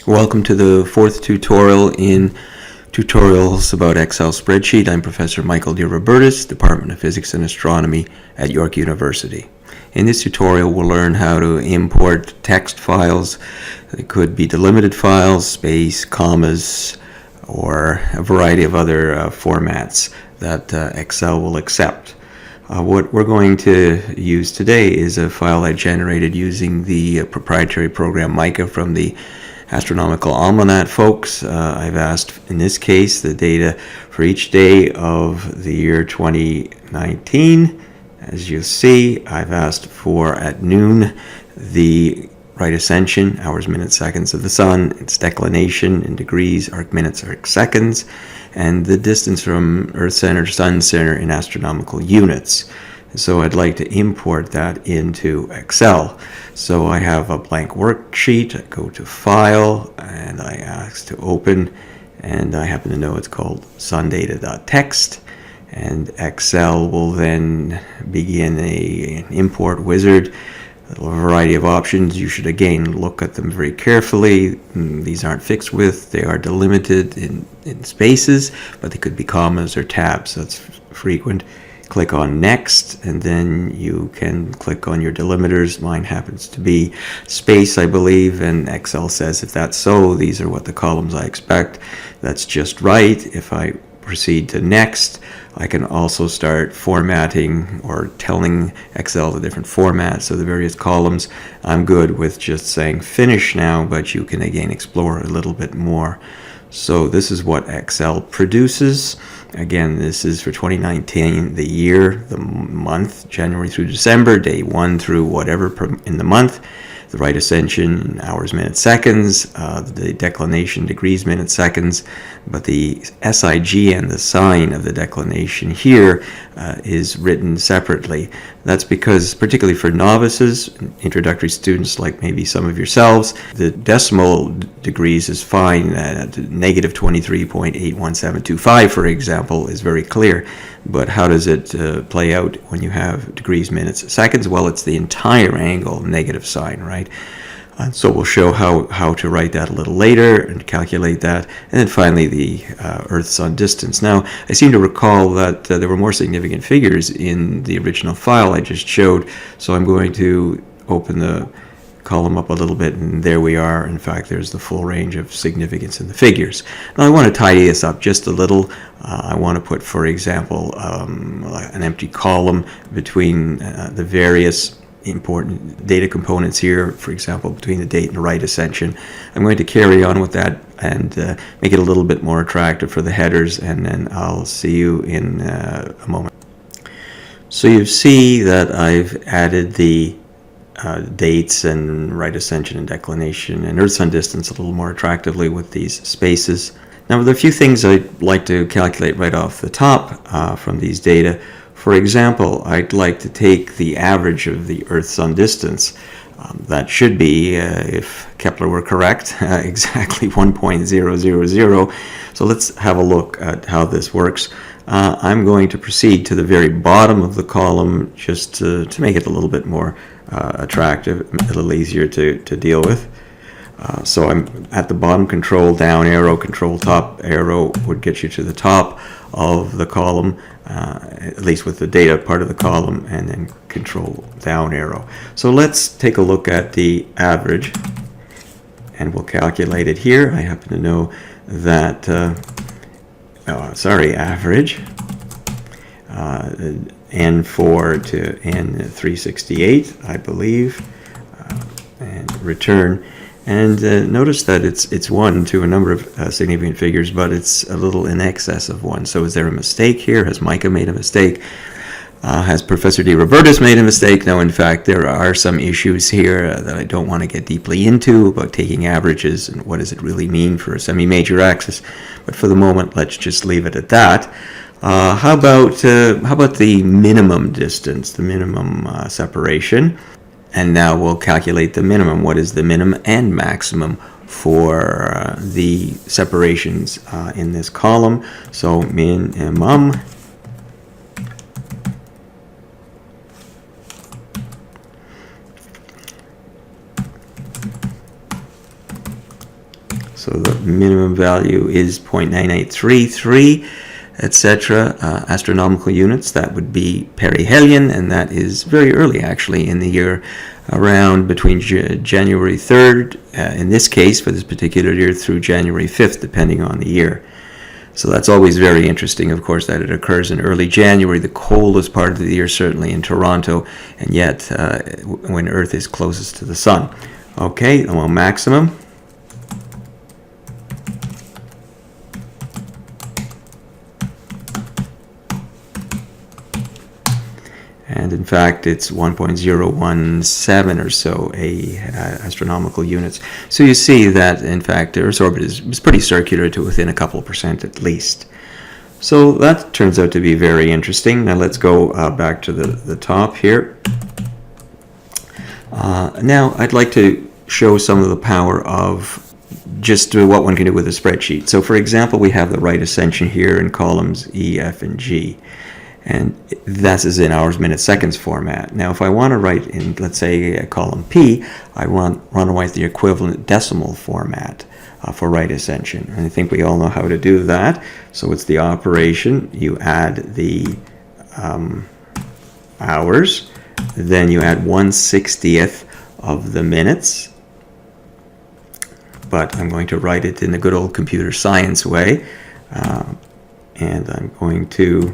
Welcome to the fourth tutorial in Tutorials about Excel Spreadsheet. I'm Professor Michael DeRobertis, Department of Physics and Astronomy at York University. In this tutorial, we'll learn how to import text files. It could be delimited files, space, commas, or a variety of other formats that Excel will accept. What we're going to use today is a file I generated using the proprietary program Mica from the Astronomical Almanac folks. I've asked, in this case, the data for each day of the year 2019. As you'll see, I've asked for, at noon, the right ascension, hours, minutes, seconds of the sun, its declination in degrees, arc minutes, arc seconds, and the distance from Earth center to Sun center in astronomical units. So I'd like to import that into Excel. So I have a blank worksheet. I go to File, and I ask to open, and I happen to know it's called sundata.txt. And Excel will then begin an import wizard. A variety of options. You should again look at them very carefully. These aren't fixed width, they are delimited in spaces, but they could be commas or tabs. That's frequent. Click on Next, and then you can click on your delimiters. Mine happens to be space, I believe, and Excel says if that's so, these are what the columns I expect. That's just right. If I proceed to Next, I can also start formatting or telling Excel the different formats of the various columns. I'm good with just saying Finish now, but you can again explore a little bit more. So this is what Excel produces. Again, this is for 2019, the year, the month, January through December, day 1 through whatever in the month. The right ascension, hours, minutes, seconds, the declination, degrees, minutes, seconds, but the SIG and the sign of the declination here is written separately. That's because, particularly for novices, introductory students like maybe some of yourselves, the decimal degrees is fine. Negative 23.81725, for example, is very clear. But how does it play out when you have degrees, minutes, seconds? Well, it's the entire angle, negative sign, right? And so we'll show how to write that a little later and calculate that. And then finally, the Earth-Sun distance. Now, I seem to recall that there were more significant figures in the original file I just showed. So I'm going to open the column up a little bit, and there we are. In fact, there's the full range of significance in the figures. Now, I want to tidy this up just a little. I want to put, for example, an empty column between the various important data components here, for example, between the date and the right ascension. I'm going to carry on with that and make it a little bit more attractive for the headers, and then I'll see you in a moment. So you see that I've added the dates and right ascension and declination and Earth-Sun distance a little more attractively with these spaces. Now, there are a few things I'd like to calculate right off the top from these data. For example, I'd like to take the average of the Earth-Sun distance. That should be, if Kepler were correct, exactly 1.000. So let's have a look at how this works. I'm going to proceed to the very bottom of the column just to make it a little bit more attractive, a little easier to deal with. So I'm at the bottom, control down arrow, control top arrow would get you to the top of the column, at least with the data part of the column, and then control down arrow. So let's take a look at the average, and we'll calculate it here. I happen to know that, average, N4 to N368, I believe, and return. And notice that it's 1 to a number of significant figures, but it's a little in excess of 1. So is there a mistake here? Has Mica made a mistake? Has Professor DeRobertis made a mistake? No, in fact, there are some issues here that I don't want to get deeply into about taking averages and what does it really mean for a semi-major axis. But for the moment, let's just leave it at that. How about the minimum distance, the minimum separation? And now we'll calculate the minimum. What is the minimum and maximum for the separations in this column? So minimum So the minimum value is 0.9833, etc. Astronomical units, that would be perihelion, and that is very early actually in the year, around between January 3rd, in this case for this particular year, through January 5th, depending on the year. So that's always very interesting, of course, that it occurs in early January, the coldest part of the year, certainly in Toronto, and yet when Earth is closest to the Sun. Okay, well, maximum. And in fact, it's 1.017 or so astronomical units. So you see that, in fact, Earth's orbit is pretty circular to within a couple % at least. So that turns out to be very interesting. Now let's go back to the top here. Now I'd like to show some of the power of just what one can do with a spreadsheet. So for example, we have the right ascension here in columns E, F, and G. And this is in hours, minutes, seconds format. Now, if I want to write in, let's say, column P, I want to write the equivalent decimal format for right ascension. And I think we all know how to do that. So it's the operation. You add the hours, then you add 1/60th of the minutes. But I'm going to write it in the good old computer science way. And I'm going to...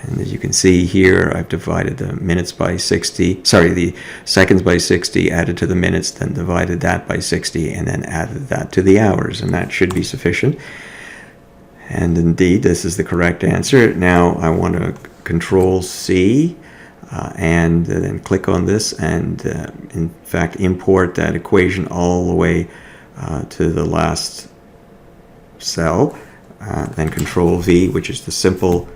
And as you can see here, I've divided the minutes by 60, the seconds by 60, added to the minutes, then divided that by 60, and then added that to the hours, and that should be sufficient. And indeed, this is the correct answer. Now I want to Control C, and then click on this, and in fact import that equation all the way to the last cell. Then Control V, which is the simple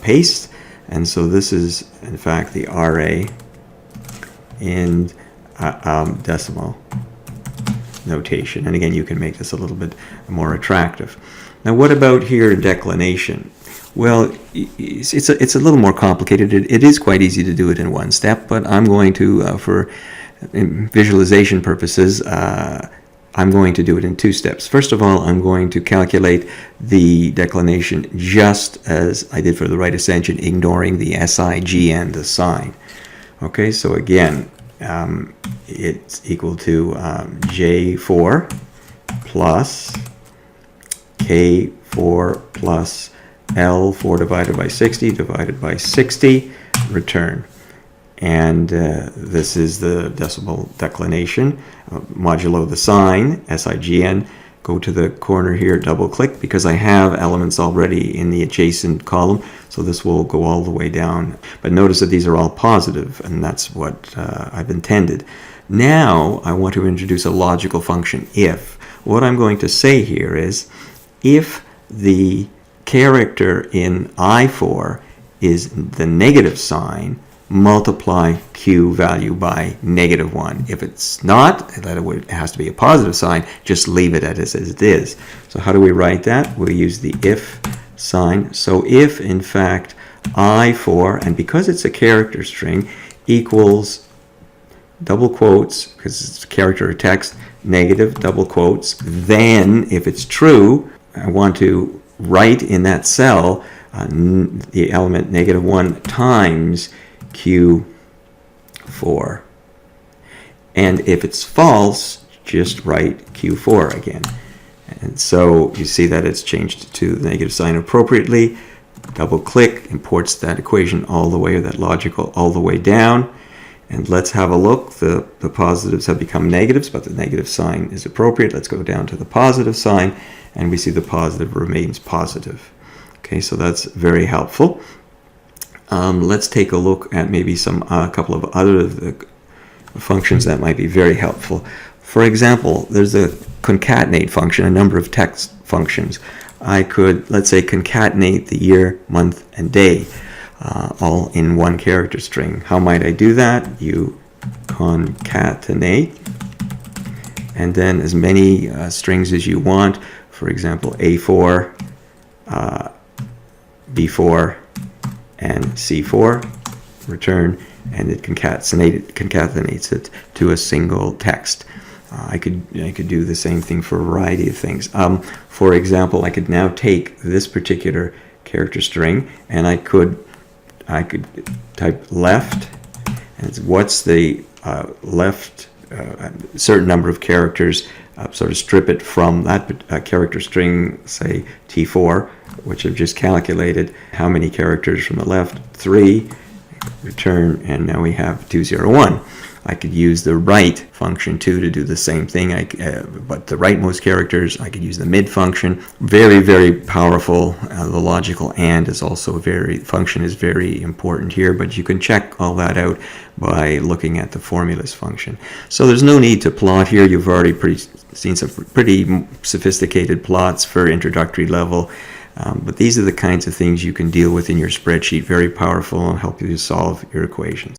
paste, and so this is in fact the RA in decimal notation, and again you can make this a little bit more attractive. Now what about here declination? Well, it's a little more complicated. It is quite easy to do it in one step, but I'm going to for visualization purposes I'm going to do it in two steps. First of all, I'm going to calculate the declination just as I did for the right ascension, ignoring the SI, GN, the sign. Okay, so again, it's equal to J4 plus K4 plus L4 divided by 60 divided by 60, return. And this is the decimal declination, modulo the sign, SIGN. Go to the corner here, double click, because I have elements already in the adjacent column, so this will go all the way down. But notice that these are all positive, and that's what I've intended. Now I want to introduce a logical function, if. What I'm going to say here is, if the character in I4 is the negative sign, multiply Q value by -1. If it's not, it has to be a positive sign, just leave it as it is. So how do we write that? We use the if sign. So if, in fact, I4, and because it's a character string, equals double quotes, because it's a character or text, negative, double quotes, then, if it's true, I want to write in that cell the element -1 times Q4. And if it's false, just write Q4 again. And so you see that it's changed to the negative sign appropriately. Double click, imports that equation all the way, or that logical all the way down. And let's have a look. The positives have become negatives, but the negative sign is appropriate. Let's go down to the positive sign, and we see the positive remains positive. Okay, so that's very helpful. Let's take a look at maybe a couple of other functions that might be very helpful. For example, there's a concatenate function, a number of text functions. I could, let's say, concatenate the year, month, and day all in one character string. How might I do that? You concatenate, and then as many strings as you want. For example, A4, B4, and C4, return, and it concatenates it to a single text. I could do the same thing for a variety of things. For example, I could now take this particular character string, and I could type left, and it's what's the left certain number of characters, sort of strip it from that character string, say T4, which I've just calculated. How many characters from the left? 3. Return, and now we have 201. I could use the right function too to do the same thing, but the rightmost characters, I could use the mid function. Very, very powerful. The logical and is also function is very important here, but you can check all that out by looking at the formulas function. So there's no need to plot here. You've already seen some pretty sophisticated plots for introductory level. But these are the kinds of things you can deal with in your spreadsheet. Very powerful and help you to solve your equations.